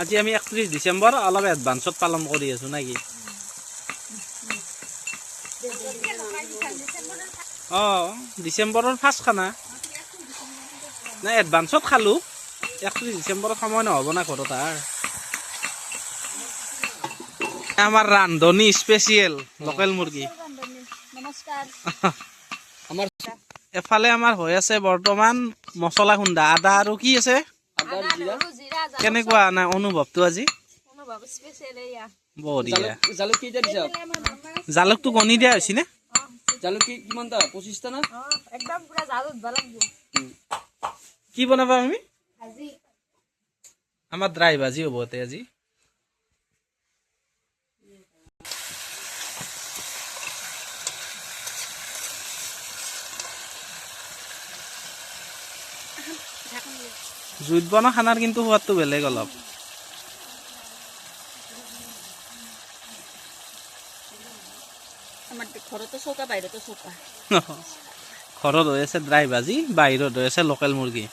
আজি আমি 31 ডিসেম্বৰ অলপ এডভান্সত পালন কৰি আছো নাকি ডিসেম্বৰৰ ফাৰ্ষ্ট খানা নাই এডভান্সত খালো 31 ডিসেম্বৰত সময় নহব না ঘৰত আমাৰ ৰান্ধনী স্পেচিয়েল লোকেল মুৰ্গী নমস্কাৰ আমাৰ এফালে আমাৰ হৈ আছে বৰ্তমান মছলা খুন্দা আদা আৰু কি আছে কেনেকুৱা না অনুভৱটো আজি জালুকটো গনি দিয়া হৈছে নে জালুক কিমানটা 25টা না একদম পুৰা জালুক বালাগব কি বনাবা আমি ভাজি আমাৰ ড্ৰাই ভাজি হ'ব তে আজি জুইত বনা খানাৰ কিন্তু সোৱাদটো বেলেগ অলপ আমাৰ ঘৰতো চৌকা বাহিৰতো চৌকা ঘৰত হৈ আছে ড্ৰাই ভাজি বাহিৰত হৈ আছে লোকেল মুৰ্গী